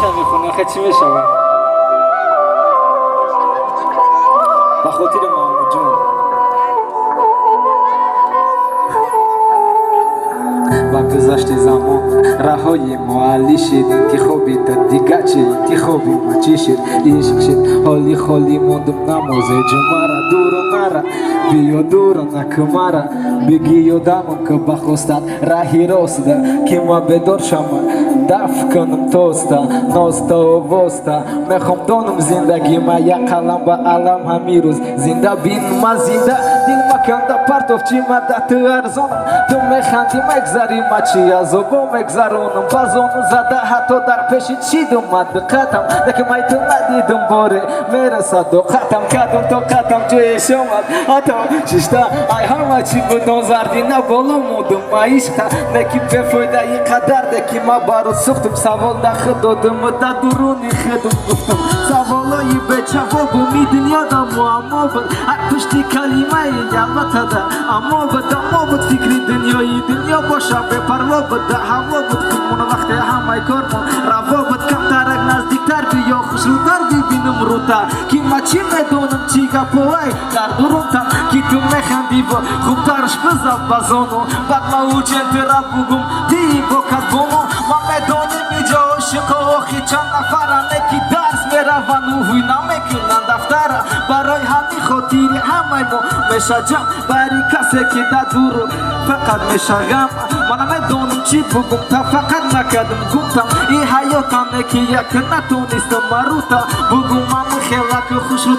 میخونه آخه چی بشم با خاطر محمد جون با گذشت زمان رهای معلی شد انتخابی تا دیگه چه انتخابی ما چی شد عشق شد حالی خالی موندم نماز جمعه دور و نره بیا دور نکمره بگی یادمم که بخواستن راهی راست که ما بدار شم دفع کنم توستا ناستا و واستا میخوام دانم زندگی ما یک قلم با علم همی روز زنده بین ما زنده دل ما کنده پرتوف چی مدت ارزانم تو میخندی مگذری ما چی عذابو مگذرونم بازونو زده حتی در پیشی چی دومد بقتم دکه مای تو ندیدم باره میرسد و ختم کدم تو قدم جوی شمد حتی ششتا ای همه چی بودن زردی نبالو مودم ما عشقا نکی بفایده ای قدر دکی ما بارو سختم سوال دخل دادم و در درونی خدم گفتم سوالایی به جوابم می دنیا دا معما بود هر پشتی کلمه یلمت ده اما بود اما بود فکری دنیایی دنیا باشه به پروا بود ده هوا بود خودمون وقتی همه کارمون روا بود کم ترک نزدیکتر بیا خوشروتر ببینم روتر که ما چی میدونم چی گپوهای در درونتم که تو میخندی و خوبترش بزن بزانو بعد ما اوجنت را بگم دی با کدومو ما میدونیم اینجا عاشق آخی چند نفرن که درس میرون و هوی نمیکنن دفتر برای همین خاطری همه ما میشه جمع برای کسی که در دورو فقط میشه غم من میدونم چی بگم تا فقط نکردم گفتم این حیاتم که یک نتونستم مروتا بگم من خیلی که خوش رو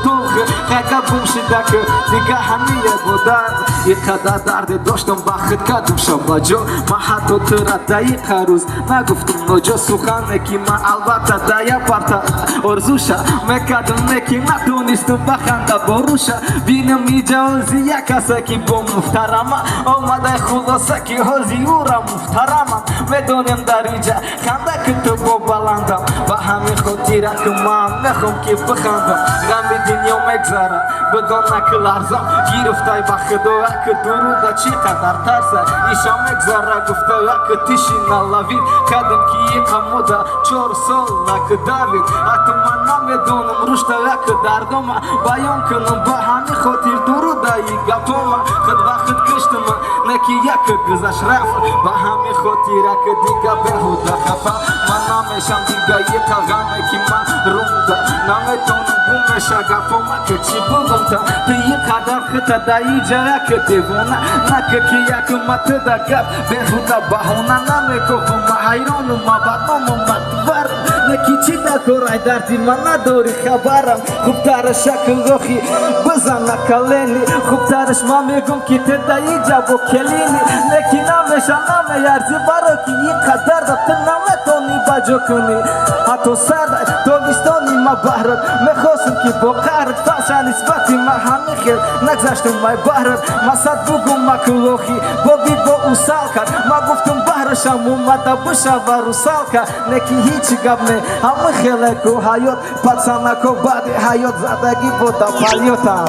توخ خیلی بوم شده که دیگه همیه بودن یک قدر درد داشتم بخت کردم شب جا من حتی تر دقیقه روز نگفتم نجا سخنه که من البته دیا پرتا ارزوشه میکردم که نتونستم بخنده باروشه بینم اینجا حوزی یک کسی که با محترمه آمده خلاصه که حوزی او را محترمم میدونم در اینجا خنده که تو با بلندم با همین خاطره که من میخوام که بخندم غم دنیا میگذره بدون که لرزم گرفتای با خدا که درود چقدر ترسه ایشا میگذره گفته که تیشی نلوید کدم که یک مودا 4 سال نک داوید حتی من نمیدونم رشته که دردم بیان کنم با همین خاطر درودای گپم خود وقت کشتم نکی یک گذشت رفت با همین خاطره که دیگه بهوده خفه من نمیشم دیگه یک غمه که من رونده نمیدونم بومشه گپم که چی بگم تا به یک قدر خطه دایی جایی که دیوونه نکه که یک مته دا گپ بهوده بهونه نمیگفم حیرانم بدنامم مدور نکی چی نکرای دردی من نداری خبرم خوبتر شکل روخی بزن نکلینی خوبترش ما میگم که تدایی جابو کلینی نکی نمیشه نمیارزی برا که یک قدر دا تو نمیتونی بجا کنی حتی سرد دوستانی ما بهرد میخواستم که با قهرد فلشه نسبتی ما همین خیل نگذاشتم مای بهرد ما صد بگم ما کلوخی بابی با او سال کرد ما گفتم بهرشم اومده بشه و رو سال کرد نکی هیچی گب نه همه خیلی که حیات پسنه که بعد حیات زدگی بوده پلیوتم